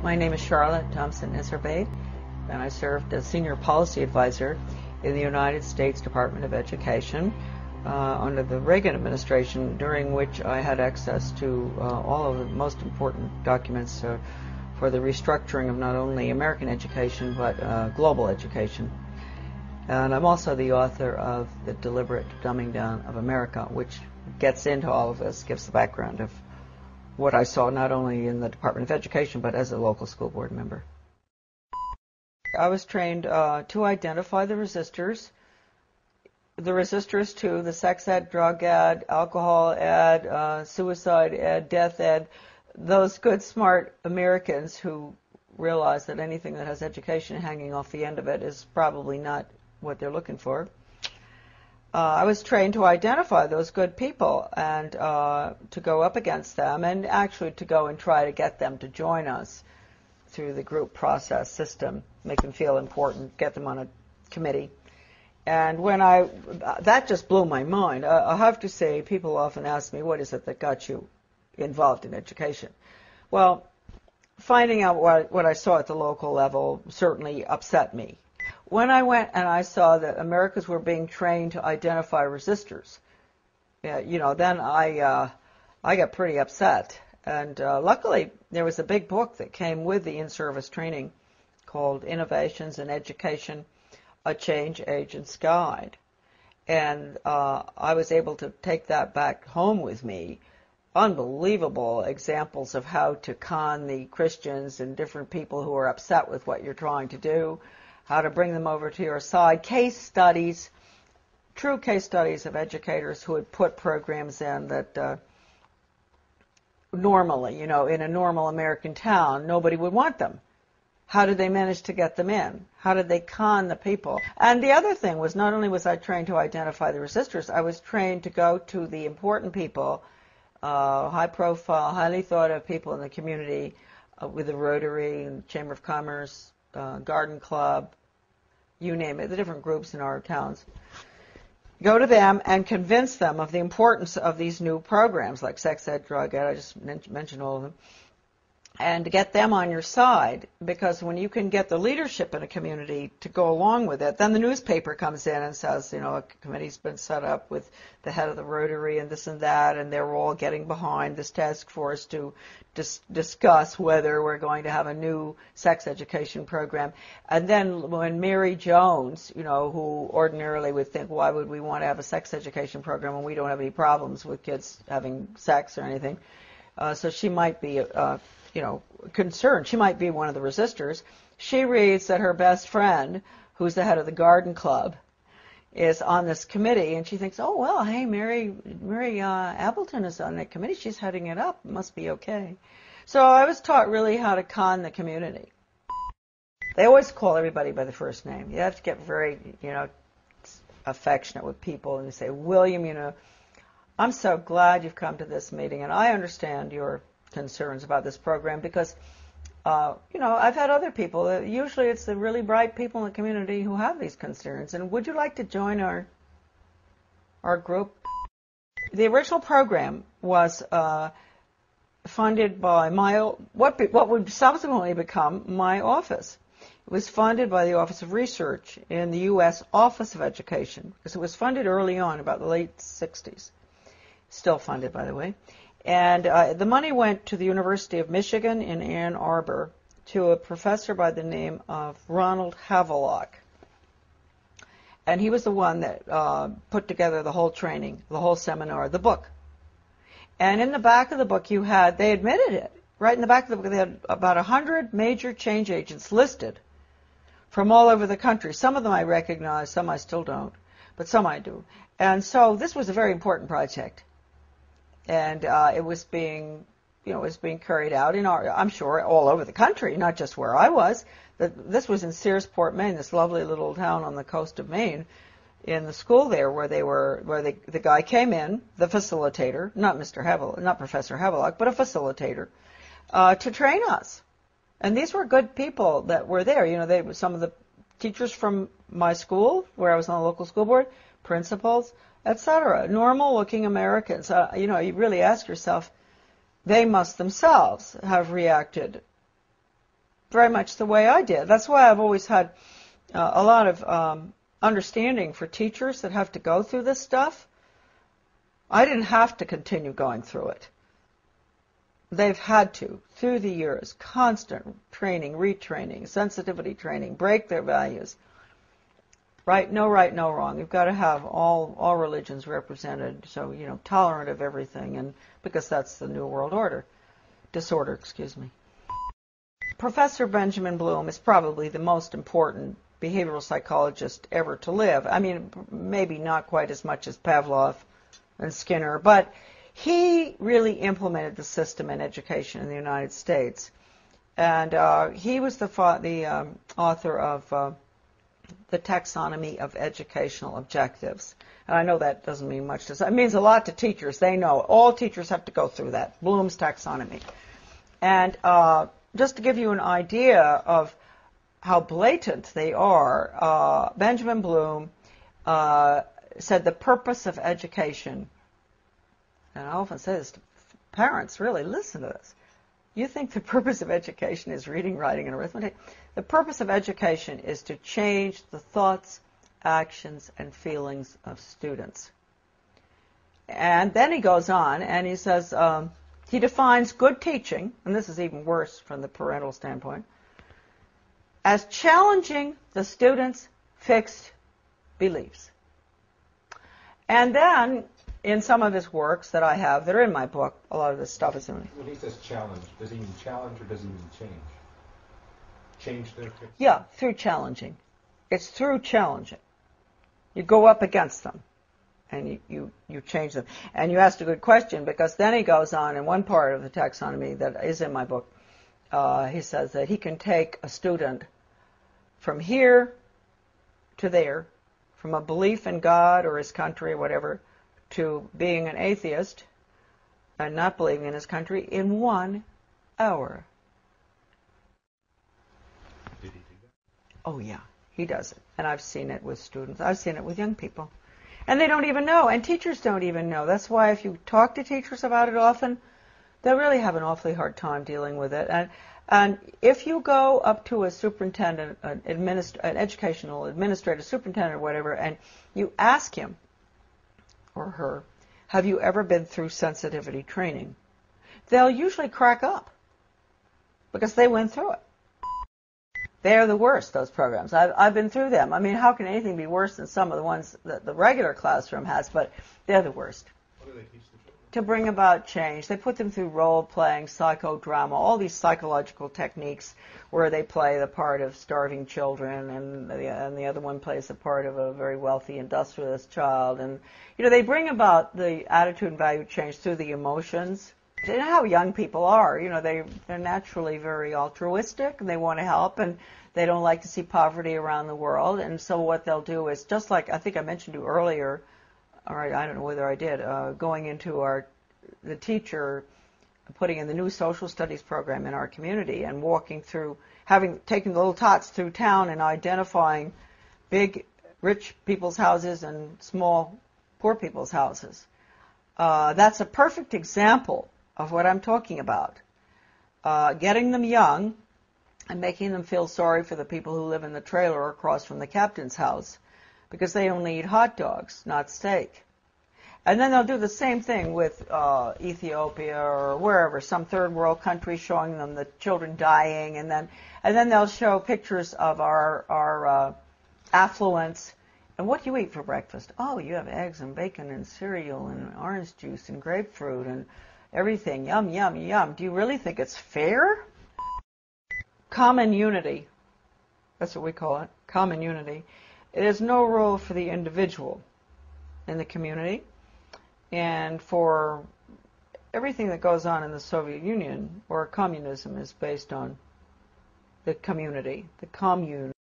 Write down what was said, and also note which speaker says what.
Speaker 1: My name is Charlotte Thompson-Isserbate, and I served as Senior Policy Advisor in the United States Department of Education under the Reagan administration, during which I had access to all of the most important documents for the restructuring of not only American education but global education. And I'm also the author of The Deliberate Dumbing Down of America, which gets into all of this, gives the background of what I saw not only in the Department of Education but as a local school board member. I was trained to identify the resistors to the sex ed, drug ed, alcohol ed, suicide ed, death ed, those good, smart Americans who realize that anything that has education hanging off the end of it is probably not what they're looking for. I was trained to identify those good people and to go up against them, and actually to go and try to get them to join us through the group process system, make them feel important, get them on a committee. And when that just blew my mind. I have to say, people often ask me, what is it that got you involved in education? Well, finding out what I saw at the local level certainly upset me. When I went and I saw that Americans were being trained to identify resistors, then I got pretty upset. And luckily, there was a big book that came with the in-service training called Innovations in Education, A Change Agent's Guide. And I was able to take that back home with me. Unbelievable examples of how to con the Christians and different people who are upset with what you're trying to do, how to bring them over to your side, case studies, true case studies of educators who had put programs in that normally, in a normal American town, nobody would want them. How did they manage to get them in? How did they con the people? And the other thing was, not only was I trained to identify the resistors, I was trained to go to the important people, high profile, highly thought of people in the community, with the Rotary and Chamber of Commerce, Garden Club, you name it, the different groups in our towns. Go to them and convince them of the importance of these new programs like sex ed, drug ed, I just mentioned all of them, and to get them on your side, because when you can get the leadership in a community to go along with it, then the newspaper comes in and says, a committee's been set up with the head of the Rotary and this and that, and they're all getting behind this task force to discuss whether we're going to have a new sex education program. And then when Mary Jones, who ordinarily would think, why would we want to have a sex education program when we don't have any problems with kids having sex or anything? So she might be concerned. She might be one of the resistors. She reads that her best friend, who's the head of the Garden Club, is on this committee, and she thinks, oh, well, hey, Mary Appleton is on that committee. She's heading it up. It must be okay. So I was taught really how to con the community. They always call everybody by the first name. You have to get very, affectionate with people, and you say, William, I'm so glad you've come to this meeting, and I understand your concerns about this program because, I've had other people. Usually it's the really bright people in the community who have these concerns. And would you like to join our group? The original program was funded by what would subsequently become my office. It was funded by the Office of Research in the U.S. Office of Education, because it was funded early on, about the late 60s. Still funded, by the way. And the money went to the University of Michigan in Ann Arbor to a professor by the name of Ronald Havelock. And he was the one that put together the whole training, the whole seminar, the book. And in the back of the book they admitted it. Right in the back of the book, they had about 100 major change agents listed from all over the country. Some of them I recognize, some I still don't, but some I do. And so this was a very important project. And it was being carried out I'm sure, all over the country, not just where I was. This was in Searsport, Maine, this lovely little town on the coast of Maine, in the school there where the guy came in, the facilitator, not Professor Havelock, but a facilitator, to train us. And these were good people that were there. They were some of the teachers from my school, where I was on the local school board, principals, etc. Normal-looking Americans. You really ask yourself, they must themselves have reacted very much the way I did. That's why I've always had a lot of understanding for teachers that have to go through this stuff. I didn't have to continue going through it. They've had to, through the years, constant training, retraining, sensitivity training, break their values. Right, no wrong. You've got to have all religions represented, so, you know, tolerant of everything, and because that's the New World Order. Disorder, excuse me. Professor Benjamin Bloom is probably the most important behavioral psychologist ever to live. I mean, maybe not quite as much as Pavlov and Skinner, but he really implemented the system in education in the United States. And he was the author of the Taxonomy of Educational Objectives. And I know that doesn't mean much to us. It means a lot to teachers. They know. All teachers have to go through that, Bloom's Taxonomy. And just to give you an idea of how blatant they are, Benjamin Bloom said the purpose of education, and I often say this to parents, really, listen to this. You think the purpose of education is reading, writing, and arithmetic? The purpose of education is to change the thoughts, actions, and feelings of students. And then he goes on and he says, he defines good teaching, and this is even worse from the parental standpoint, as challenging the student's fixed beliefs. And then, in some of his works that I have, that are in my book, a lot of this stuff is in it.
Speaker 2: When he says challenge, does he mean challenge or does he mean change? Change their fixed?
Speaker 1: Yeah, through challenging. It's through challenging. You go up against them, and you change them. And you asked a good question, because then he goes on in one part of the taxonomy that is in my book. He says that he can take a student from here to there, from a belief in God or his country or whatever, to being an atheist and not believing in his country in 1 hour.
Speaker 2: Did he do that?
Speaker 1: Oh, yeah, he does it. And I've seen it with students. I've seen it with young people. And they don't even know, and teachers don't even know. That's why if you talk to teachers about it often, they'll really have an awfully hard time dealing with it. And if you go up to a superintendent, an educational administrator, superintendent or whatever, and you ask him or her, have you ever been through sensitivity training? They'll usually crack up because they went through it. They're the worst, those programs. I've been through them. I mean, how can anything be worse than some of the ones that the regular classroom has? But they're the worst.
Speaker 2: What do they teach the children?
Speaker 1: To bring about change. They put them through role-playing, psychodrama, all these psychological techniques where they play the part of starving children, and the other one plays the part of a very wealthy industrialist child. And, you know, they bring about the attitude and value change through the emotions. You know how young people are. You know, they're naturally very altruistic, and they want to help, and they don't like to see poverty around the world. And so what they'll do is, just like I think I mentioned to you earlier, all right, I don't know whether I did, going into the teacher putting in the new social studies program in our community and walking through, taking the little tots through town and identifying big rich people's houses and small poor people's houses. That's a perfect example of what I'm talking about. Getting them young and making them feel sorry for the people who live in the trailer across from the captain's house, because they only eat hot dogs, not steak. And then they'll do the same thing with Ethiopia or wherever, some third world country, showing them the children dying, and then they'll show pictures of our affluence. And what do you eat for breakfast? Oh, you have eggs and bacon and cereal and orange juice and grapefruit and everything. Yum, yum, yum. Do you really think it's fair? Common unity. That's what we call it, common unity. It is no role for the individual in the community, and for everything that goes on in the Soviet Union, or communism, is based on the community, the commune.